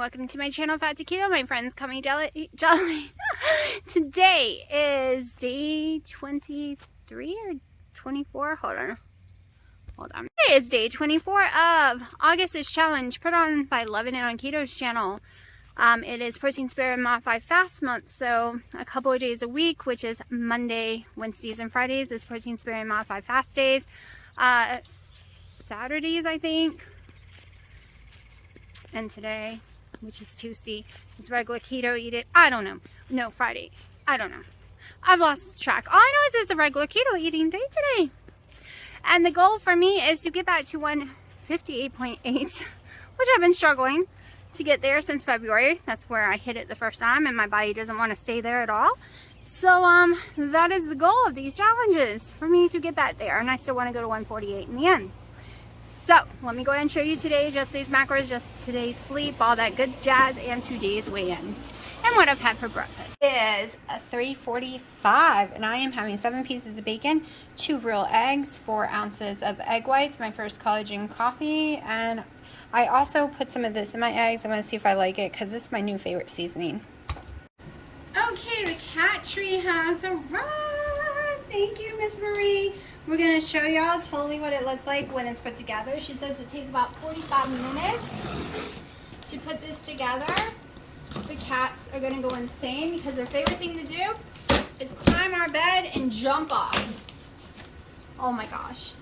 welcome to my channel, Fat to Keto, my friends. Call me Jolly. Today is day 23 or 24. Hold on. Today is day 24 of August's challenge put on by It On Keto's channel. It is protein spared and modified fast month, so a couple of days a week, which is Monday, Wednesdays, and Fridays is protein spared and modified fast days. Saturdays, I think. And today, which is Tuesday, is regular keto eat it. I don't know. No, Friday. I don't know. I've lost track. All I know is it's a regular keto eating day today. And the goal for me is to get back to 158.8, which I've been struggling to get there since February. That's where I hit it the first time, and my body doesn't want to stay there at all. So that is the goal of these challenges, for me to get back there, and I still want to go to 148 in the end. So let me go ahead and show you today, just today's macros, just today's sleep, all that good jazz, and today's weigh-in, and what I've had for breakfast. It is 3:45, and I am having 7 pieces of bacon, 2 real eggs, 4 ounces of egg whites, my first collagen coffee, and I also put some of this in my eggs. I'm going to see if I like it, because this is my new favorite seasoning. Okay, the cat tree has arrived. Thank you, Miss Marie. We're going to show y'all totally what it looks like when it's put together. She says it takes about 45 minutes to put this together. The cats are going to go insane because their favorite thing to do is climb our bed and jump off. Oh my gosh.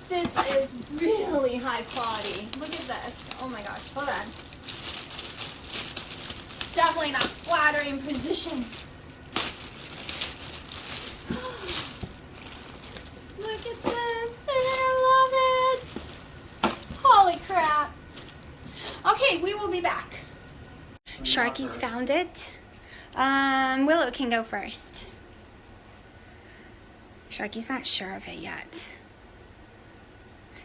This is really high quality. Look at this. Oh my gosh. Hold on. Definitely not flattering position. Look at this. I love it. Holy crap. Okay, we will be back. Sharky's found it. Willow can go first. Sharky's not sure of it yet.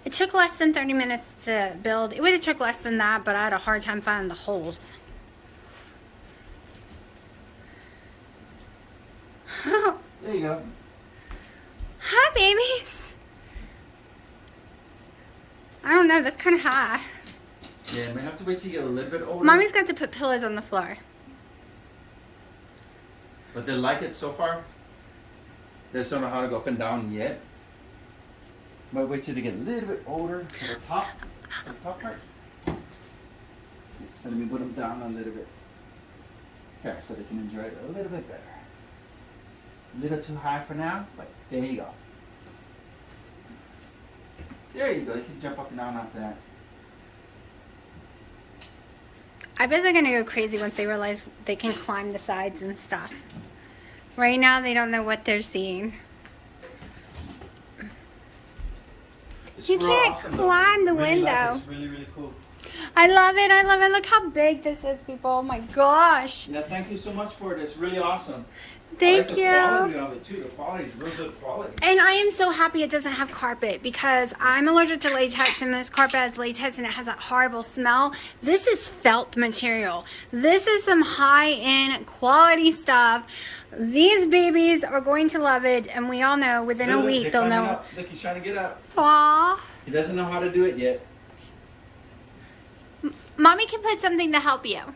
It took less than 30 minutes to build. It would have took less than that, but I had a hard time finding the holes. There you go. Hi, babies. I don't know. That's kind of high. Yeah, I may have to wait till you get a little bit older. Mommy's got to put pillows on the floor. But they like it so far. They just don't know how to go up and down yet. Might wait till they get a little bit older for the top part. And let me put them down a little bit. Here, so they can enjoy it a little bit better. A little too high for now, but there you go. There you go. You can jump up and down after that. I bet they're going to go crazy once they realize they can climb the sides and stuff. Right now, they don't know what they're seeing. You can't climb the window. It's really, really cool. I love it. I love it. Look how big this is, people. Oh my gosh. Yeah, thank you so much for it. It's really awesome. Thank I like you. The quality of it too. The quality is real good quality. And I am so happy it doesn't have carpet, because I'm allergic to latex, and most carpet has latex and it has that horrible smell. This is felt material. This is some high-end quality stuff. These babies are going to love it, and we all know within a week they'll know. Up. Look, he's trying to get up. Aww. He doesn't know how to do it yet. Mommy can put something to help you.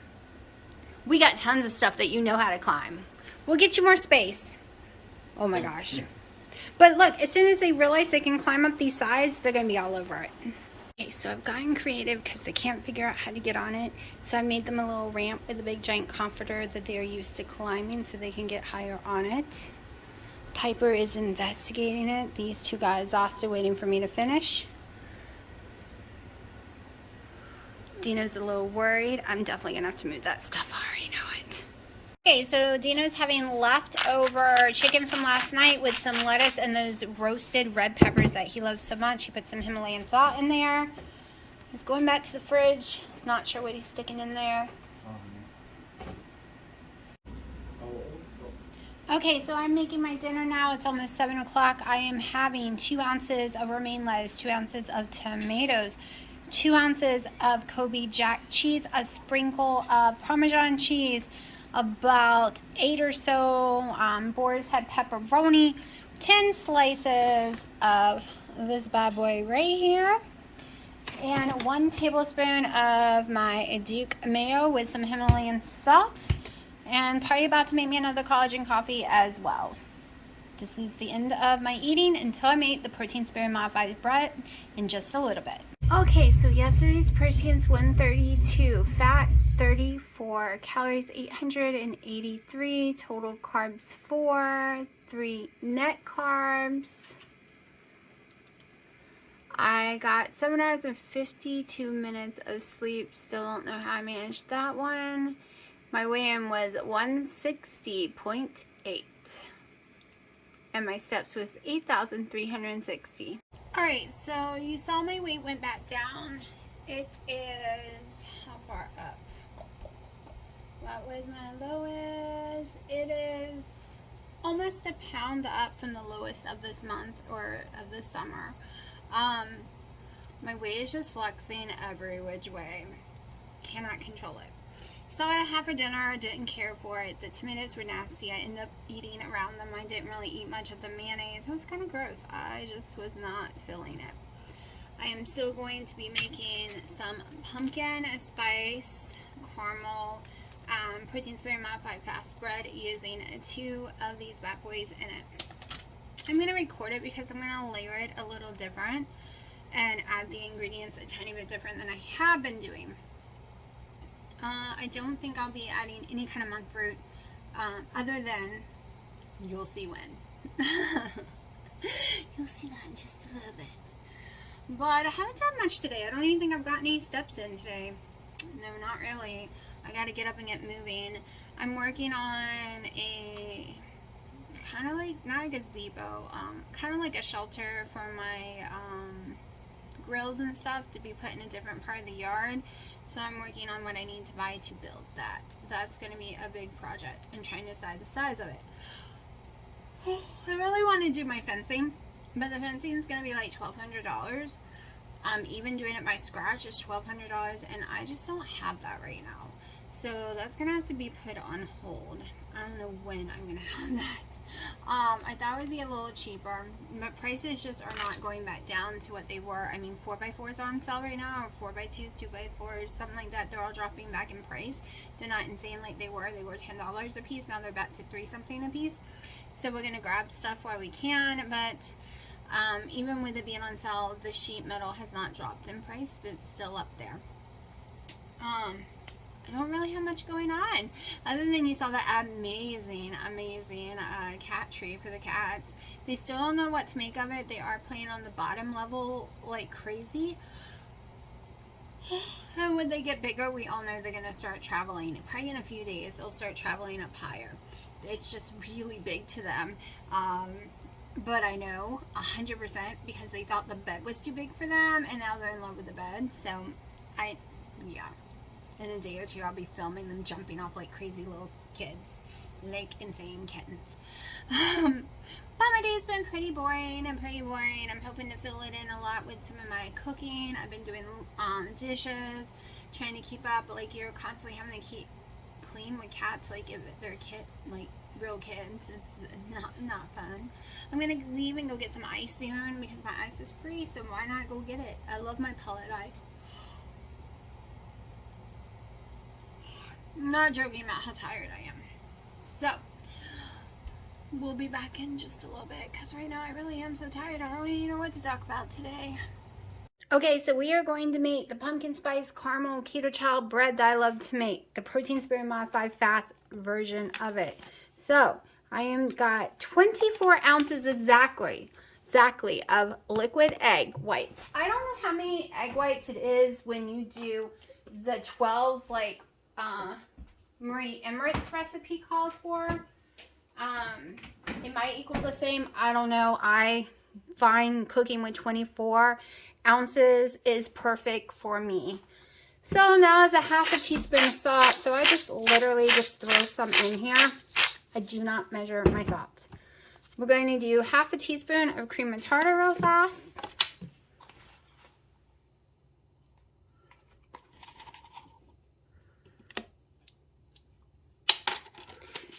We got tons of stuff that you know how to climb. We'll get you more space. Oh my gosh. But look, as soon as they realize they can climb up these sides, they're going to be all over it. Okay, so I've gotten creative because they can't figure out how to get on it. So I made them a little ramp with a big giant comforter that they're used to climbing so they can get higher on it. Piper is investigating it. These two guys are exhausted waiting for me to finish. Dino's a little worried. I'm definitely going to have to move that stuff. I already know it. Okay, so Dino's having leftover chicken from last night with some lettuce and those roasted red peppers that he loves so much. He put some Himalayan salt in there. He's going back to the fridge. Not sure what he's sticking in there. Okay, so I'm making my dinner now. It's almost 7 o'clock. I am having 2 ounces of romaine lettuce, 2 ounces of tomatoes, 2 ounces of Kobe Jack cheese, a sprinkle of Parmesan cheese, about 8 or so Boar's Head pepperoni, 10 slices of this bad boy right here, and 1 tablespoon of my Duke mayo with some Himalayan salt, and probably about to make me another collagen coffee as well. This is the end of my eating until I make the protein sparing modified bread in just a little bit. Okay, so yesterday's proteins 132, fat 34, calories 883, total carbs 4, 3 net carbs. I got 7 hours and 52 minutes of sleep. Still don't know how I managed that one. My weigh-in was 160.8. And my steps was 8,360. Alright, so you saw my weight went back down. It is, how far up? What was my lowest? It is almost a pound up from the lowest of this month or of the summer. My weight is just flexing every which way. Cannot control it. So I had half for dinner, didn't care for it. The tomatoes were nasty. I ended up eating around them. I didn't really eat much of the mayonnaise. It was kind of gross. I just was not feeling it. I am still going to be making some pumpkin spice caramel protein sparing modified fast bread using 2 of these bad boys in it. I'm going to record it because I'm going to layer it a little different and add the ingredients a tiny bit different than I have been doing. I don't think I'll be adding any kind of monk fruit other than, you'll see when. You'll see that in just a little bit. But I haven't done much today. I don't even think I've gotten any steps in today. No, not really. I got to get up and get moving. I'm working on a kind of like, not a gazebo, kind of like a shelter for my grills and stuff to be put in a different part of the yard. So I'm working on what I need to buy to build that. That's going to be a big project and trying to decide the size of it. I really want to do my fencing, but the fencing is going to be like $1,200. Even doing it by scratch is $1,200, and I just don't have that right now. So that's going to have to be put on hold. I don't know when I'm going to have that. I thought it would be a little cheaper, but prices just are not going back down to what they were. I mean, 4x4s are on sale right now, or 4x2s, 2x4s, something like that. They're all dropping back in price. They're not insane like they were. They were $10 a piece. Now they're back to $3 something a piece. So we're going to grab stuff while we can, but even with it being on sale, the sheet metal has not dropped in price. It's still up there. I don't really have much going on other than you saw that amazing cat tree for the cats. They still don't know what to make of it. They are playing on the bottom level like crazy, and when they get bigger, we all know they're gonna start traveling. Probably in a few days they'll start traveling up higher. It's just really big to them. But I know 100% because they thought the bed was too big for them, and now they're in love with the bed. So yeah, in a day or two I'll be filming them jumping off like crazy little kids, like insane kittens. But my day's been pretty boring. I'm hoping to fill it in a lot with some of my cooking. I've been doing dishes, trying to keep up, but like you're constantly having to keep clean with cats, like if they're like real kids. It's not fun. I'm gonna leave and go get some ice soon because my ice is free, so why not go get it? I love my pellet ice. I'm not joking about how tired I am. So we'll be back in just a little bit because right now I really am so tired. I don't even know what to talk about today. Okay, so we are going to make the pumpkin spice caramel Ketochow bread that I love to make. The protein sparing modified fast version of it. So I am got 24 ounces exactly of liquid egg whites. I don't know how many egg whites it is when you do the 12 like Marie Emmerich's recipe calls for. It might equal the same. I don't know. I find cooking with 24 ounces is perfect for me. So now is a half a teaspoon of salt. So I just literally just throw some in here. I do not measure my salt. We're going to do half a teaspoon of cream of tartar real fast.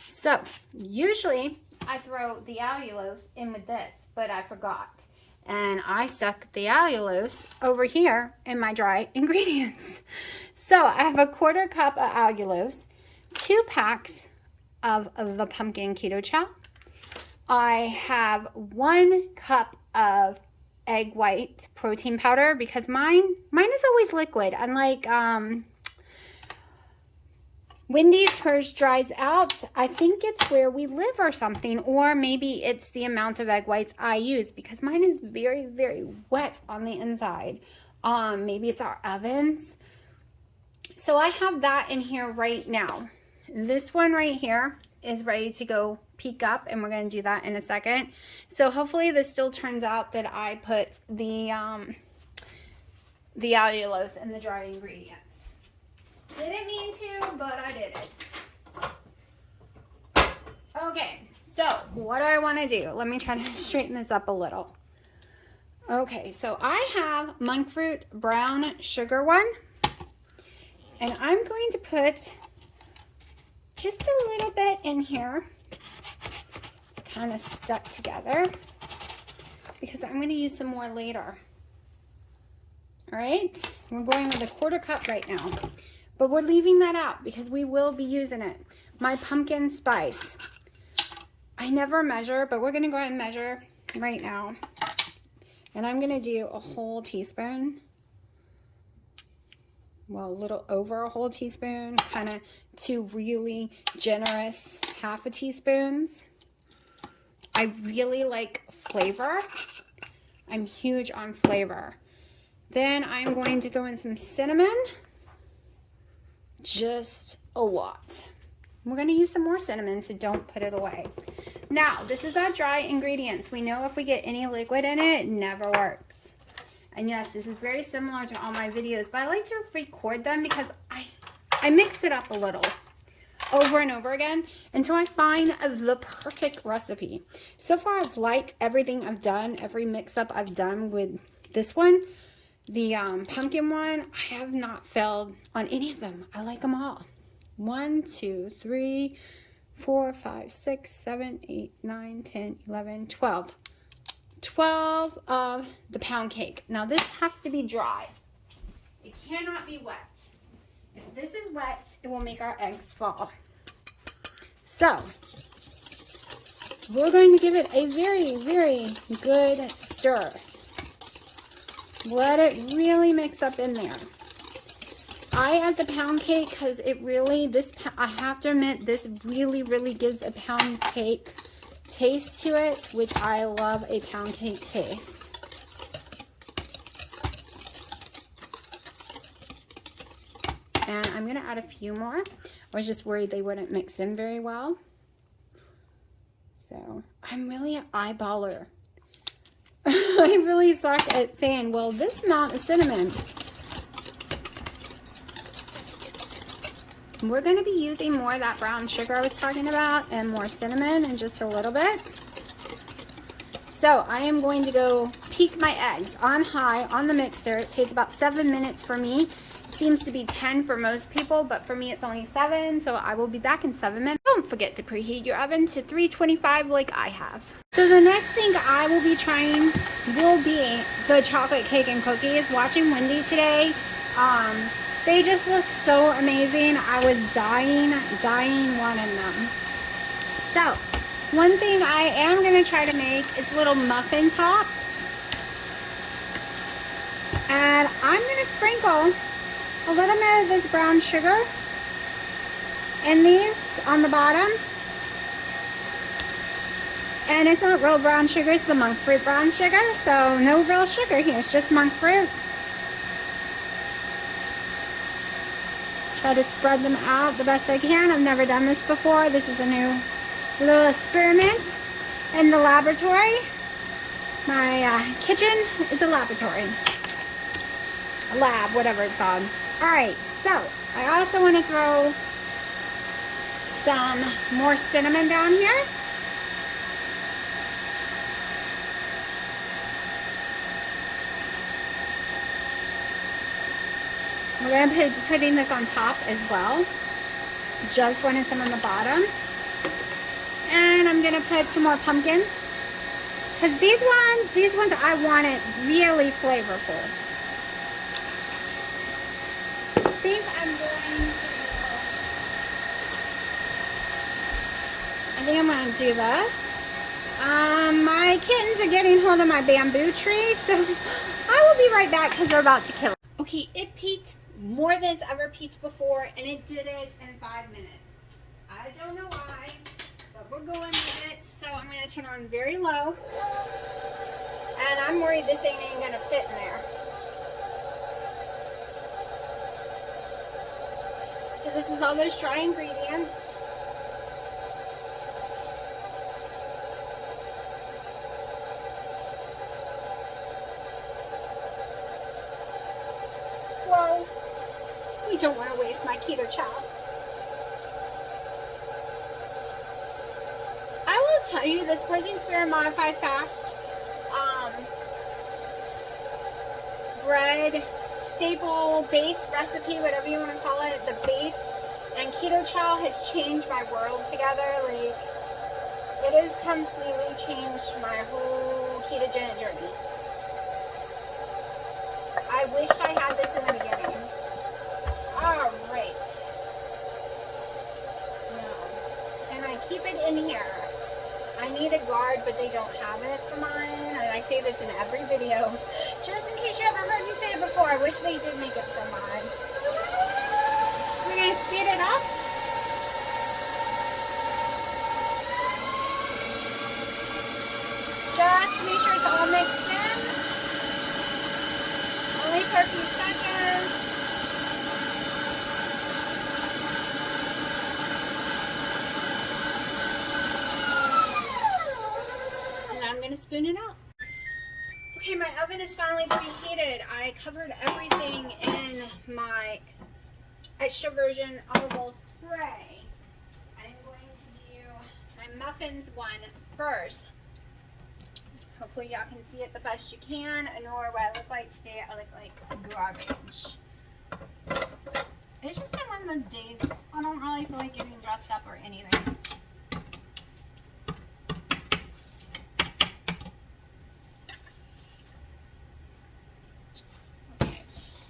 So usually I throw the allulose in with this, but I forgot. and I stuck the allulose over here in my dry ingredients. So I have a 1/4 cup of allulose, 2 packs of the pumpkin Ketochow. I have 1 cup of egg white protein powder because mine is always liquid, unlike Wendy's. Hers dries out. I think it's where we live or something, or maybe it's the amount of egg whites I use because mine is very, very wet on the inside. Maybe it's our ovens. So I have that in here right now. This one right here is ready to go peak up, and we're going to do that in a second. So hopefully this still turns out that I put the allulose in the dry ingredients. Didn't mean to, but I did it. Okay, so what do I want to do? Let me try to straighten this up a little. Okay, so I have monk fruit brown sugar one, and I'm going to put just a little bit in here. It's kind of stuck together because I'm going to use some more later. All right, we're going with a 1/4 cup right now, but we're leaving that out because we will be using it. My pumpkin spice. I never measure, but we're going to go ahead and measure right now. And I'm going to do a whole teaspoon. Well, a little over a whole teaspoon, kind of 2 really generous 1/2 teaspoons. I really like flavor. I'm huge on flavor. Then I'm going to throw in some cinnamon. Just a lot. We're going to use some more cinnamon, so don't put it away. Now, this is our dry ingredients. We know if we get any liquid in it, it never works. And yes, this is very similar to all my videos, but I like to record them because I mix it up a little over and over again until I find the perfect recipe. So far, I've liked everything I've done, every mix-up I've done with this one. The pumpkin one, I have not failed on any of them. I like them all. 1, 2, 3, 4, 5, 6, 7, 8, 9, 10, 11, 12. 12 of the pound cake. Now this has to be dry. It cannot be wet. If this is wet, it will make our eggs fall. So we're going to give it a very, very good stir. Let it really mix up in there. I add the pound cake because it really, I have to admit, this really, really gives a pound cake taste to it, which I love a pound cake taste. And I'm going to add a few more. I was just worried they wouldn't mix in very well. So I'm really an eyeballer. I really suck at saying, well, this amount of cinnamon. We're going to be using more of that brown sugar I was talking about and more cinnamon in just a little bit. So I am going to go peak my eggs on high on the mixer. It takes about 7 minutes for me. It seems to be 10 for most people, but for me it's only 7. So I will be back in 7 minutes. Don't forget to preheat your oven to 325 like I have. So the next thing I will be trying will be the chocolate cake and cookies. Watching Wendy today, they just look so amazing. I was dying wanting them. So, one thing I am going to try to make is little muffin tops. And I'm going to sprinkle a little bit of this brown sugar in these on the bottom. And it's not real brown sugar, it's the monk fruit brown sugar. So, no real sugar here, it's just monk fruit. Try to spread them out the best I can. I've never done this before. This is a new little experiment in the laboratory. My kitchen is a laboratory. A lab, whatever it's called. Alright, so I also want to throw some more cinnamon down here. We're going to be putting this on top as well. Just wanted some on the bottom. And I'm going to put some more pumpkin Because these ones I want it really flavorful. I think I'm going to do this. My kittens are getting hold of my bamboo tree, so I will be right back because they're about to kill it. Okay, it peaked more than it's ever peaked before, and it did it in 5 minutes. I don't know why, but we're going with it. So I'm going to turn on very low, and I'm worried this thing ain't going to fit in there. So this is all those dry ingredients. Whoa, we don't want to waste my Ketochow. I will tell you, this protein spirit modified fast bread staple base recipe, whatever you want to call it, the base, and Ketochow has changed my world together. Like, it has completely changed my whole ketogenic journey. I wish I had this in the beginning. All right. No. And I keep it in here. I need a guard, but they don't have it for mine. And I say this in every video. Just in case you ever heard me say it before, I wish they did make it for mine. We're going to speed it up. Just make sure it's all mixed in. Only for a few seconds. And I'm going to spoon it out. Okay, my oven is finally preheated. I covered everything in my extra virgin olive oil spray. I'm going to do my muffins one first. Hopefully y'all can see it the best you can. Nor what I look like today, I look like garbage. It's just been one of those days. I don't really feel like getting dressed up or anything. Okay,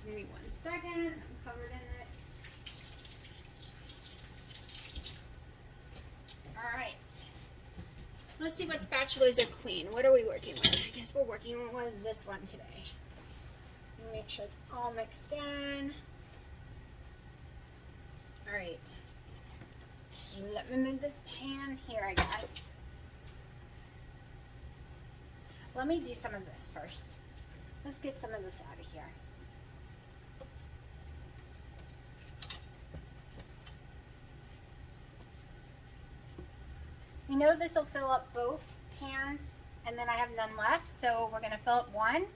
give me 1 second. I'm covered in it. Alright. Let's see what spatulas are clean. What are we working with? I guess we're working with this one today. Make sure it's all mixed in. Alright. Let me move this pan here, I guess. Let me do some of this first. Let's get some of this out of here. We know this will fill up both pans, and then I have none left, so we're going to fill up one,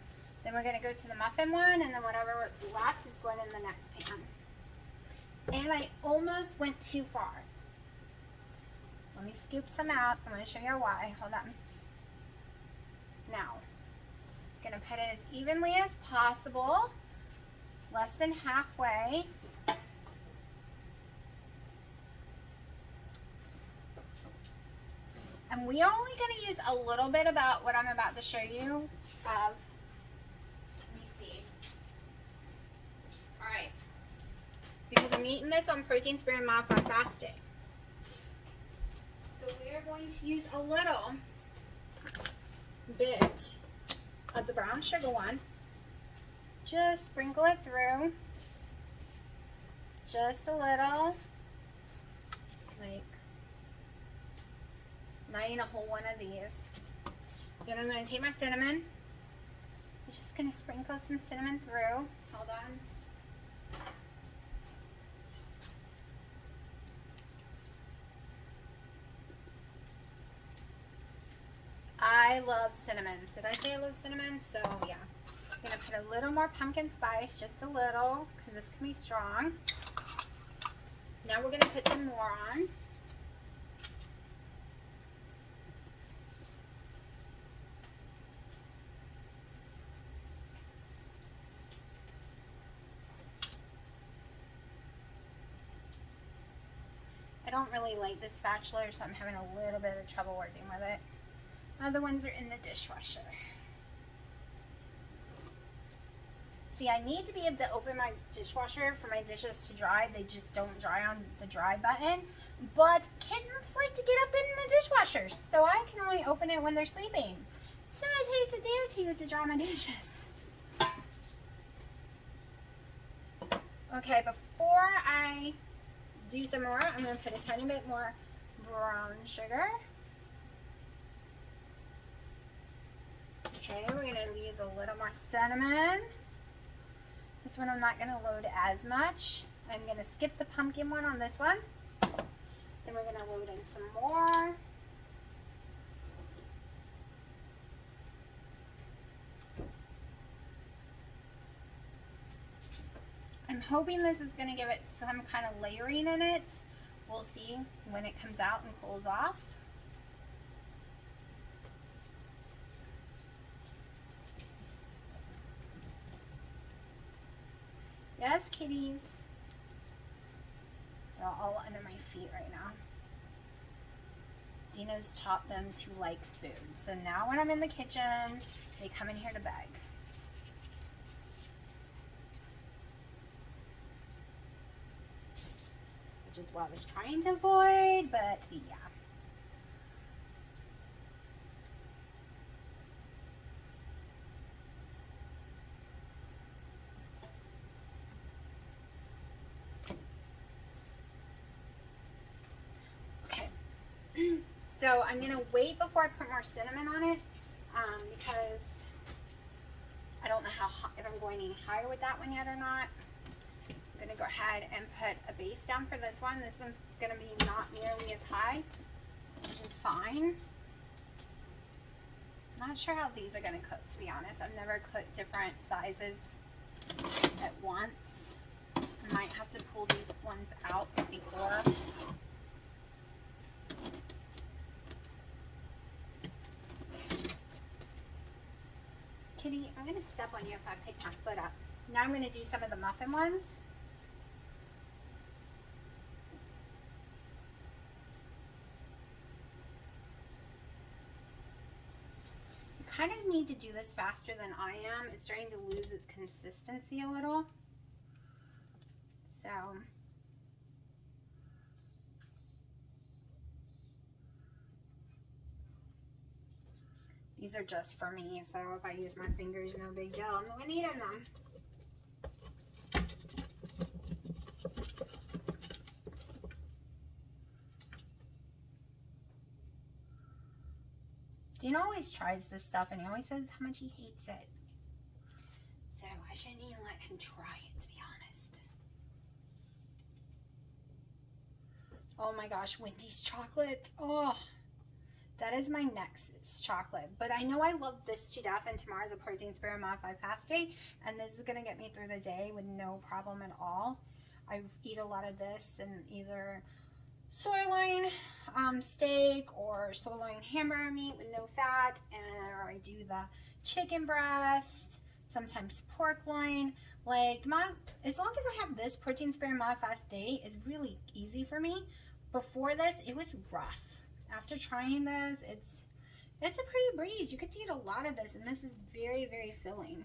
then we're going to go to the muffin one, and then whatever left is going in the next pan. And I almost went too far. Let me scoop some out. I'm going to show you why. Hold on. Now, I'm going to put it as evenly as possible, less than halfway. And we are only going to use a little bit about what I'm about to show you of. Let me see. Alright. Because I'm eating this on protein sparing modified fasting. So we are going to use a little bit of the brown sugar one. Just sprinkle it through. Just a little. Like, not even a whole one of these. Then I'm going to take my cinnamon. I'm just going to sprinkle some cinnamon through. Hold on. I love cinnamon. Did I say I love cinnamon? So yeah. I'm going to put a little more pumpkin spice, just a little, because this can be strong. Now we're going to put some more on. I don't really like this spatula, so I'm having a little bit of trouble working with it. Other ones are in the dishwasher. See, I need to be able to open my dishwasher for my dishes to dry. They just don't dry on the dry button. But kittens like to get up in the dishwasher, so I can only open it when they're sleeping. So it takes a day or two to dry my dishes. Okay, before I do some more, I'm going to put a tiny bit more brown sugar. Okay, we're going to use a little more cinnamon. This one I'm not going to load as much. I'm going to skip the pumpkin one on this one. Then we're going to load in some more. I'm hoping this is going to give it some kind of layering in it. We'll see when it comes out and cools off. Yes, kitties. They're all under my feet right now. Dino's taught them to like food. So now when I'm in the kitchen, they come in here to beg. Which is what I was trying to avoid, but yeah. Okay. So I'm going to wait before I put more cinnamon on it because I don't know if I'm going any higher with that one yet or not. I'm going to go ahead and put a base down for this one. This one's going to be not nearly as high, which is fine. Not sure how these are going to cook, to be honest. I've never cooked different sizes at once. I might have to pull these ones out before. Kitty, I'm going to step on you if I pick my foot up. Now I'm going to do some of the muffin ones. Kind of need to do this faster than I am. It's starting to lose its consistency a little. So these are just for me. So if I use my fingers, no big deal. I'm not eating them. Dino always tries this stuff and he always says how much he hates it. So I shouldn't even let him try it, to be honest. Oh my gosh, Wendy's chocolate. Oh, that is my next chocolate. But I know I love this to death, and tomorrow's a protein spare modified fast day. And this is going to get me through the day with no problem at all. I eat a lot of this and either sirloin steak or sirloin hamburger meat with no fat, or I do the chicken breast, sometimes pork loin. Like as long as I have this protein spare mod fast day is really easy for me. Before this, it was rough. After trying this, it's a pretty breeze. You get to eat a lot of this, and this is very, very filling.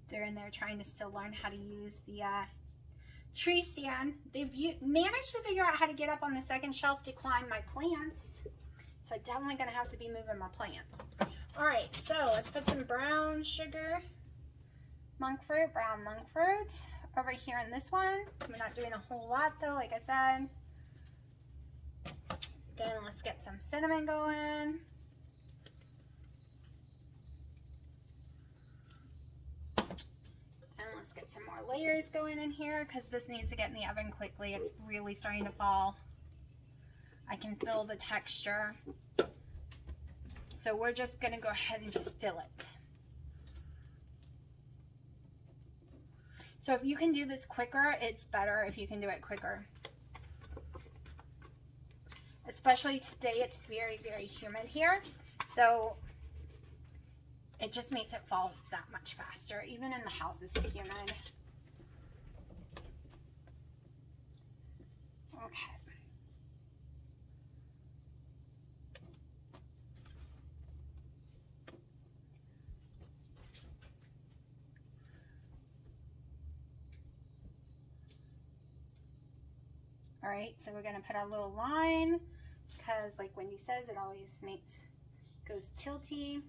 They're in there trying to still learn how to use the tree stand. They've managed to figure out how to get up on the second shelf to climb my plants. So I'm definitely going to have to be moving my plants. All right, so let's put some brown sugar, brown monk fruit over here in this one. We're not doing a whole lot though, like I said. Then let's get some cinnamon going. Let's get some more layers going in here because this needs to get in the oven quickly. It's really starting to fall. I can feel the texture. So we're just going to go ahead and just fill it. So if you can do this quicker, it's better if you can do it quicker. Especially today, it's very, very humid here. So it just makes it fall that much faster. Even in the house it's humid. Okay. All right, so we're gonna put our little line because, like Wendy says, it always goes tilty.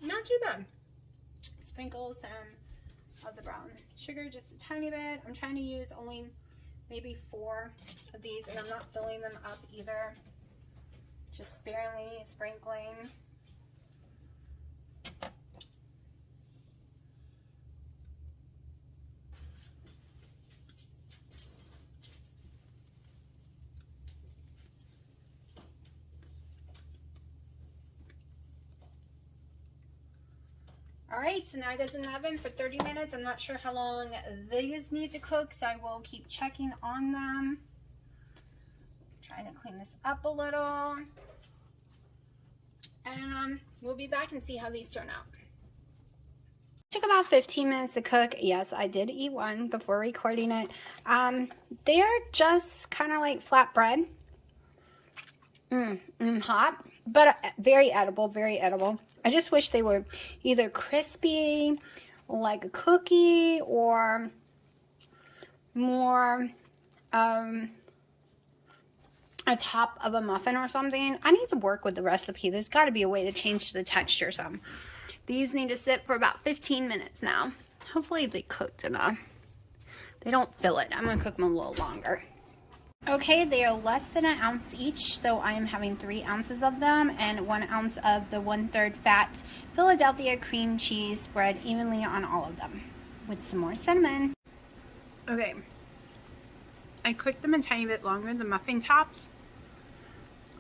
Not too bad. Sprinkle some of the brown sugar, just a tiny bit. I'm trying to use only maybe 4 of these, and I'm not filling them up either. Just sparingly sprinkling. Alright, so now it goes in the oven for 30 minutes. I'm not sure how long these need to cook, so I will keep checking on them. Trying to clean this up a little. And we'll be back and see how these turn out. Took about 15 minutes to cook. Yes, I did eat one before recording it. They are just kind of like flatbread. Hot, but very edible, very edible. I just wish they were either crispy like a cookie or more a top of a muffin or something. I need to work with the recipe. There's got to be a way to change the texture some. These need to sit for about 15 minutes now. Hopefully they cooked enough. They don't fill it. I'm going to cook them a little longer. Okay, they are less than 1 ounce each, so I am having 3 ounces of them and 1 ounce of the 1/3 fat Philadelphia cream cheese spread evenly on all of them with some more cinnamon. Okay, I cooked them a tiny bit longer, the muffin tops.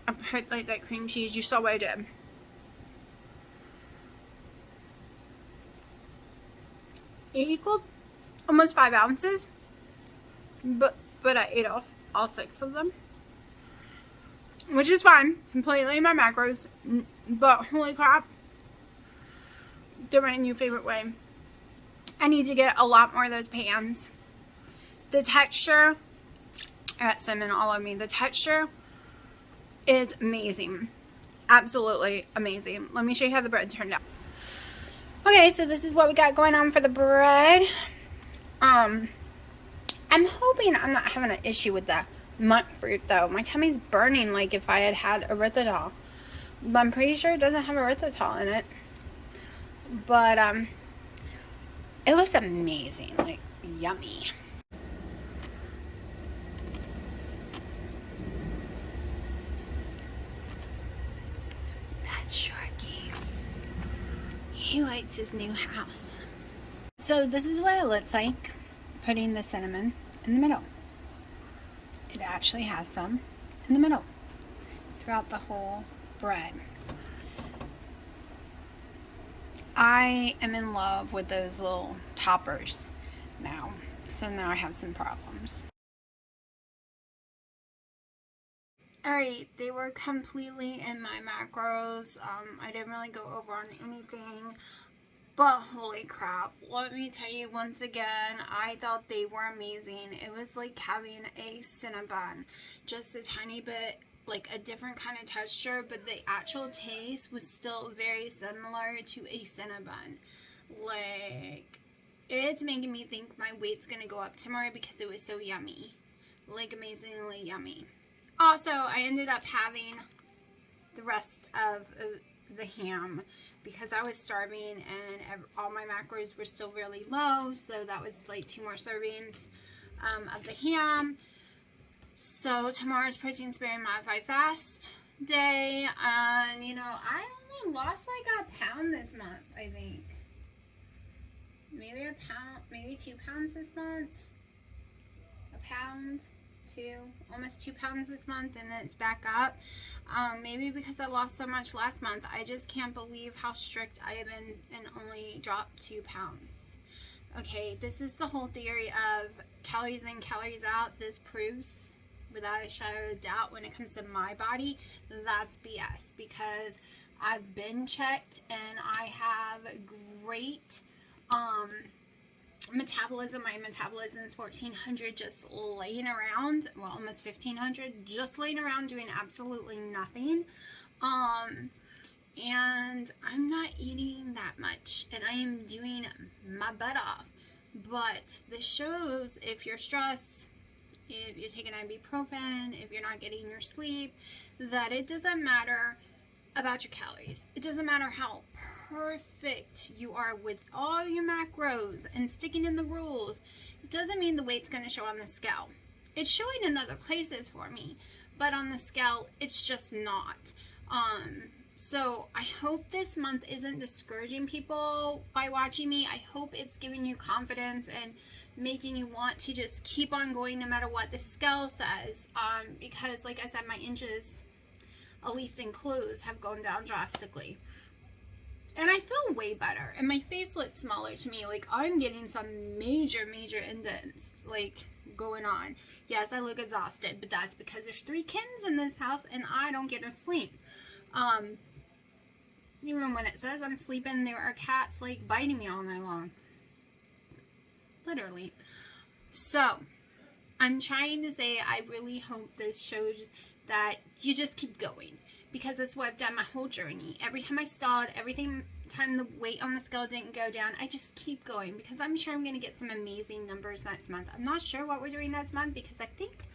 I put like that cream cheese, you saw what I did. It equaled almost 5 ounces, but I ate off all 6 of them, which is fine, completely in my macros, but holy crap, they're my new favorite way. I need to get a lot more of those pans. The texture, I got cinnamon all over me, the texture is amazing, absolutely amazing. Let me show you how the bread turned out. Okay, so this is what we got going on for the bread. I'm hoping I'm not having an issue with the monk fruit though. My tummy's burning like if I had erythritol. But I'm pretty sure it doesn't have erythritol in it. But it looks amazing, like yummy. That's Sharky. He likes his new house. So this is what it looks like. Putting the cinnamon in the middle. It actually has some in the middle throughout the whole bread. I am in love with those little toppers now, so now I have some problems. Alright, they were completely in my macros. I didn't really go over on anything. But holy crap, let me tell you once again, I thought they were amazing. It was like having a Cinnabon, just a tiny bit, like a different kind of texture, but the actual taste was still very similar to a Cinnabon. Like, it's making me think my weight's gonna go up tomorrow because it was so yummy. Like, amazingly yummy. Also, I ended up having the rest of the ham because I was starving and all my macros were still really low, so that was like 2 more servings of the ham. So tomorrow's protein sparing modified fast day, and you know, I only lost like a pound this month, I think. Maybe a pound, maybe 2 pounds this month. A pound. Almost 2 pounds this month, and then it's back up. Maybe because I lost so much last month. I just can't believe how strict I have been and only dropped 2 pounds. Okay, this is the whole theory of calories in, calories out. This proves without a shadow of doubt, when it comes to my body, that's BS, because I've been checked and I have great metabolism. My metabolism is 1400 just laying around, well, almost 1500 just laying around doing absolutely nothing. And I'm not eating that much, and I am doing my butt off. But this shows if you're stressed, if you're taking ibuprofen, if you're not getting your sleep, that it doesn't matter about your calories. It doesn't matter how perfect you are with all your macros and sticking in the rules. It doesn't mean the weight's going to show on the scale. It's showing in other places for me, but on the scale, it's just not. So I hope this month isn't discouraging people by watching me. I hope it's giving you confidence and making you want to just keep on going no matter what the scale says. Because like I said, my inches, at least in clothes, have gone down drastically. And I feel way better. And my face looks smaller to me. Like, I'm getting some major indents, like, going on. Yes, I look exhausted, but that's because there's 3 kittens in this house and I don't get no sleep. Even when it says I'm sleeping, there are cats, like, biting me all night long. Literally. So, I'm trying to say I really hope this shows that you just keep going, because that's what I've done my whole journey. Every time I stalled, every time the weight on the scale didn't go down, I just keep going, because I'm sure I'm going to get some amazing numbers next month. I'm not sure what we're doing next month, because I think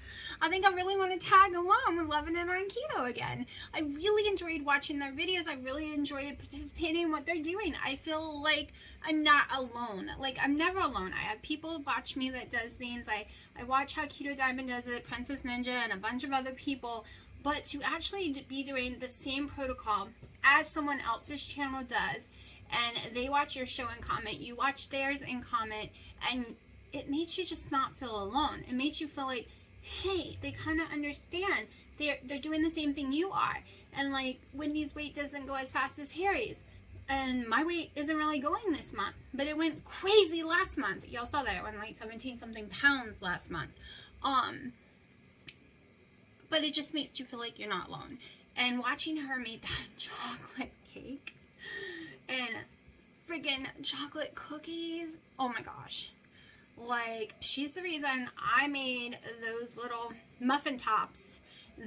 I really want to tag along with Loving It On Keto again. I really enjoyed watching their videos. I really enjoyed participating in what they're doing. I feel like I'm not alone. Like, I'm never alone. I have people watch me that does things. I watch how Keto Diamond does it, Princess Ninja, and a bunch of other people. But to actually be doing the same protocol as someone else's channel does, and they watch your show and comment, you watch theirs and comment, and it makes you just not feel alone. It makes you feel like, hey, they kind of understand. They're doing the same thing you are. And like, Wendy's weight doesn't go as fast as Harry's. And my weight isn't really going this month, but it went crazy last month. Y'all saw that. It went like 17 something pounds last month. But it just makes you feel like you're not alone. And watching her make that chocolate cake and friggin' chocolate cookies, oh my gosh. Like, she's the reason I made those little muffin tops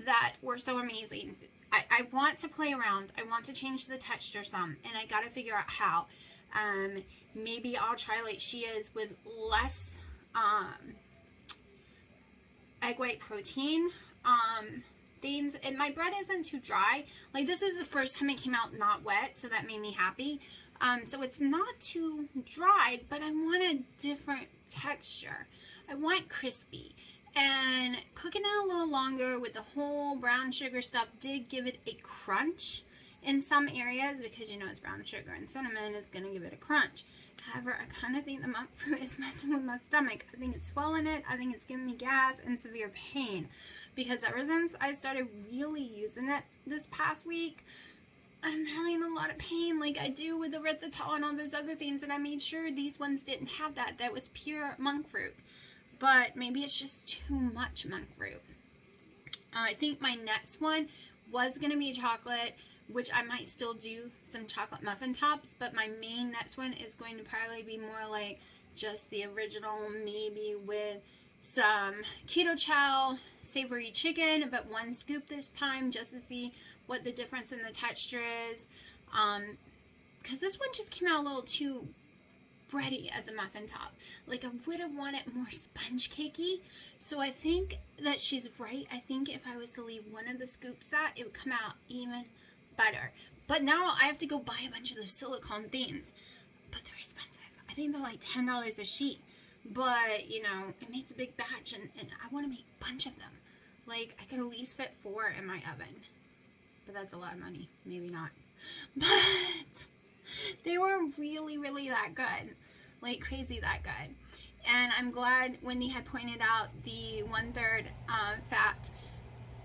that were so amazing. I want to play around. I want to change the texture some, and I gotta figure out how. Maybe I'll try like she is with less egg white protein things. And my bread isn't too dry. Like, this is the first time it came out not wet, so that made me happy. So it's not too dry, but I want a different texture. I want crispy. And cooking it a little longer with the whole brown sugar stuff did give it a crunch in some areas, because you know it's brown sugar and cinnamon, it's going to give it a crunch. However, I kind of think the monk fruit is messing with my stomach. I think it's swelling it. I think it's giving me gas and severe pain, because ever since I started really using it this past week, I'm having a lot of pain like I do with erythritol and all those other things, and I made sure these ones didn't have that. That was pure monk fruit. But maybe it's just too much monk fruit. I think my next one was going to be chocolate, which I might still do some chocolate muffin tops, but my main next one is going to probably be more like just the original, maybe with some Ketochow savory chicken, but 1 scoop this time, just to see what the difference in the texture is. Because this one just came out a little too bready as a muffin top. Like, I would have wanted more sponge cakey. So I think that she's right. I think if I was to leave one of the scoops out, it would come out even better. But now I have to go buy a bunch of those silicone things. But they're expensive. I think they're like $10 a sheet. But, you know, it makes a big batch, and I want to make a bunch of them. Like, I could at least fit 4 in my oven. But that's a lot of money. Maybe not. But they were really that good. Like, crazy that good. And I'm glad Wendy had pointed out the 1/3 fat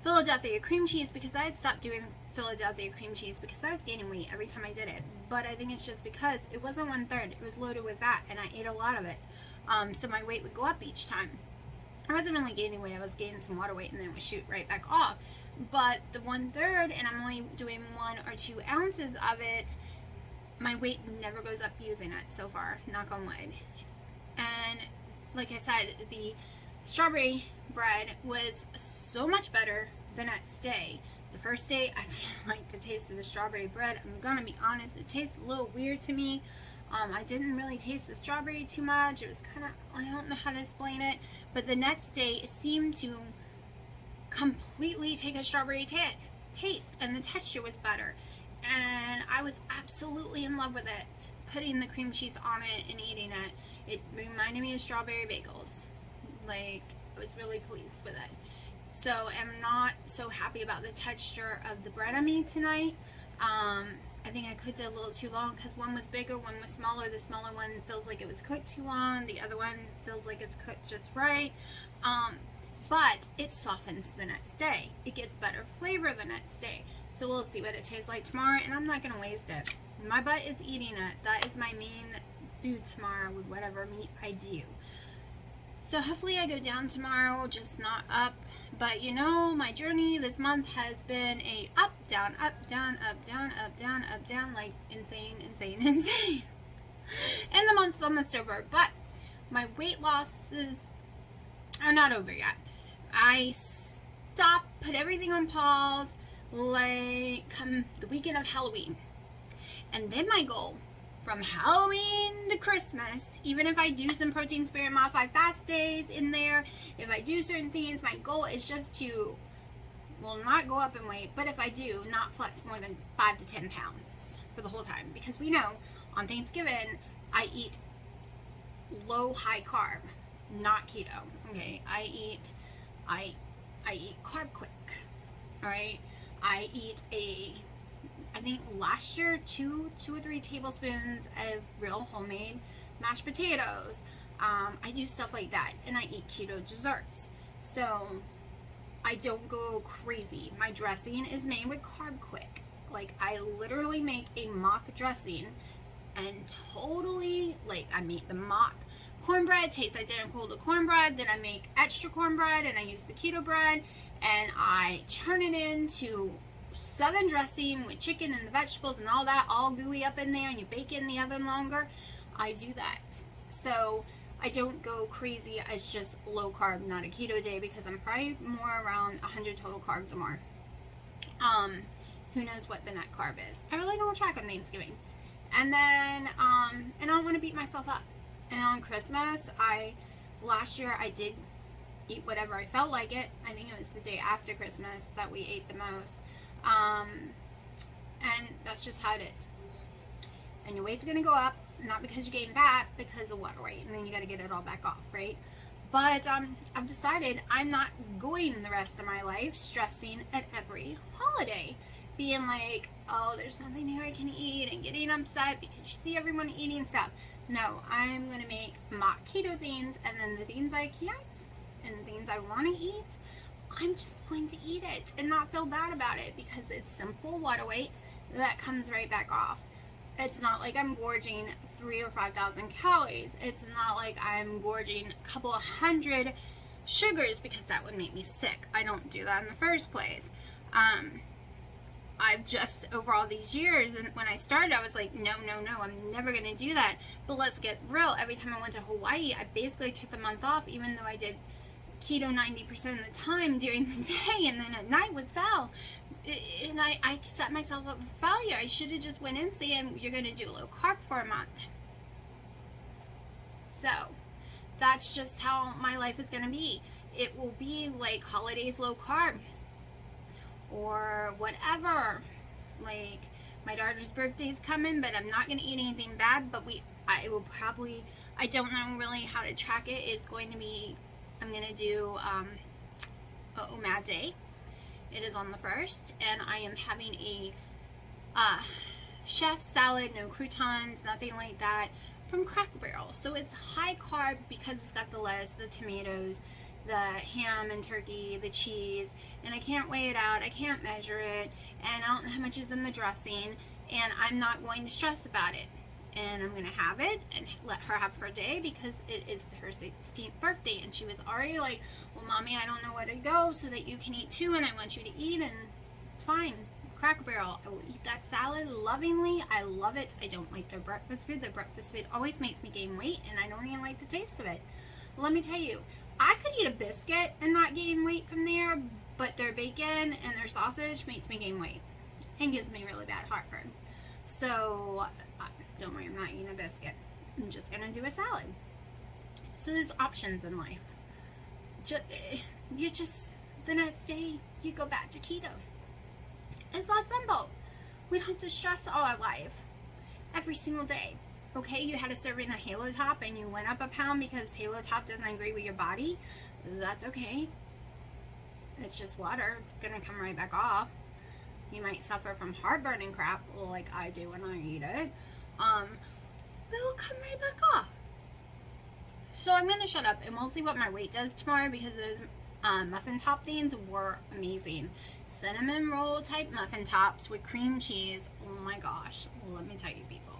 Philadelphia cream cheese, because I had stopped doing Philadelphia cream cheese because I was gaining weight every time I did it. But I think it's just because it wasn't 1/3. It was loaded with fat, and I ate a lot of it. So my weight would go up each time. I wasn't really gaining weight. I was gaining some water weight and then it would shoot right back off. But the 1/3, and I'm only doing 1 or 2 ounces of it, my weight never goes up using it so far, knock on wood. And like I said, the strawberry bread was so much better the next day. The first day, I didn't like the taste of the strawberry bread. I'm gonna be honest, it tastes a little weird to me. I didn't really taste the strawberry too much. It was kind of, I don't know how to explain it. But the next day, it seemed to completely take a strawberry taste, and the texture was better. And I was absolutely in love with it. Putting the cream cheese on it and eating it. It reminded me of strawberry bagels. Like, I was really pleased with it. So I'm not so happy about the texture of the bread I made tonight. I think I cooked it a little too long because one was bigger, one was smaller. The smaller one feels like it was cooked too long. The other one feels like it's cooked just right. But it softens the next day. It gets better flavor the next day. So we'll see what it tastes like tomorrow, and I'm not going to waste it. My butt is eating it. That is my main food tomorrow with whatever meat I do. So hopefully I go down tomorrow, just not up. But you know, my journey this month has been a up, down, up, down, up, down, up, down, up, down, like insane, insane, insane. And the month's almost over, but my weight losses are not over yet. I stopped, put everything on pause, like come the weekend of Halloween. And then my goal from Halloween to Christmas, even if I do some protein spirit modified fast days in there, if I do certain things, my goal is just to, well, not go up in weight, but if I do, not flex more than 5 to 10 pounds for the whole time. Because we know on Thanksgiving, I eat low, high carb, not keto. Okay, I eat carb quick. All right, I eat I think last year, 2 or 3 tablespoons of real homemade mashed potatoes. I do stuff like that, and I eat keto desserts. So I don't go crazy. My dressing is made with Carb Quick. Like, I literally make a mock dressing, and totally, like, I make the mock cornbread, tastes identical to cornbread. Then I make extra cornbread, and I use the keto bread, and I turn it into southern dressing with chicken and the vegetables and all that, all gooey up in there, and you bake it in the oven longer. I do that. So I don't go crazy. It's just low carb, not a keto day, because I'm probably more around 100 total carbs or more. Who knows what the net carb is. I really don't track on Thanksgiving. And then, and I don't want to beat myself up. And on Christmas, last year I did eat whatever I felt like it. I think it was the day after Christmas that we ate the most. And that's just how it is. And your weight's going to go up, not because you gain fat, because of water weight. And then you got to get it all back off, right? But I've decided I'm not going the rest of my life stressing at every holiday. Being like, oh, there's nothing here I can eat, and getting upset because you see everyone eating stuff. No, I'm going to make mock keto things, and then the things I can't, and the things I want to eat, I'm just going to eat it and not feel bad about it, because it's simple water weight that comes right back off. It's not like I'm gorging 3,000 or 5,000 calories. It's not like I'm gorging a couple of hundred sugars, because that would make me sick. I don't do that in the first place. I've just, over all these years, and when I started, I was like, no, I'm never going to do that. But let's get real. Every time I went to Hawaii, I basically took the month off, even though I did keto 90% of the time during the day, and then at night would fail. And I set myself up for failure. I should have just went in saying, you're going to do low carb for a month. So that's just how my life is going to be. It will be like holidays low carb, or whatever. Like, my daughter's birthday is coming, but I'm not going to eat anything bad. But I will probably, I don't know really how to track it. It's going to be, I'm going to do a OMAD day. It is on the 1st, and I am having a chef salad, no croutons, nothing like that, from Cracker Barrel. So it's high carb because it's got the lettuce, the tomatoes, the ham and turkey, the cheese, and I can't weigh it out, I can't measure it, and I don't know how much is in the dressing, and I'm not going to stress about it. and I'm going to have it and let her have her day because it is her 16th birthday. And she was already like, well, Mommy, I don't know where to go so that you can eat too, and I want you to eat, and it's fine. Cracker Barrel, I will eat that salad lovingly. I love it. I don't like their breakfast food. Their breakfast food always makes me gain weight, and I don't even like the taste of it. Let me tell you, I could eat a biscuit and not gain weight from there, but their bacon and their sausage makes me gain weight and gives me really bad heartburn. So don't worry, I'm not eating a biscuit. I'm just gonna do a salad. So there's options in life. The next day you go back to keto. It's that simple. We don't have to stress all our life every single day. Okay, you had a serving of Halo Top and you went up a pound because Halo Top doesn't agree with your body. That's okay. It's just water. It's gonna come right back off. You might suffer from heartburn and crap like I do when I eat it. But it'll come right back off. So I'm gonna shut up and we'll see what my weight does tomorrow, because those muffin top things were amazing. Cinnamon roll type muffin tops with cream cheese. Oh my gosh, let me tell you, people.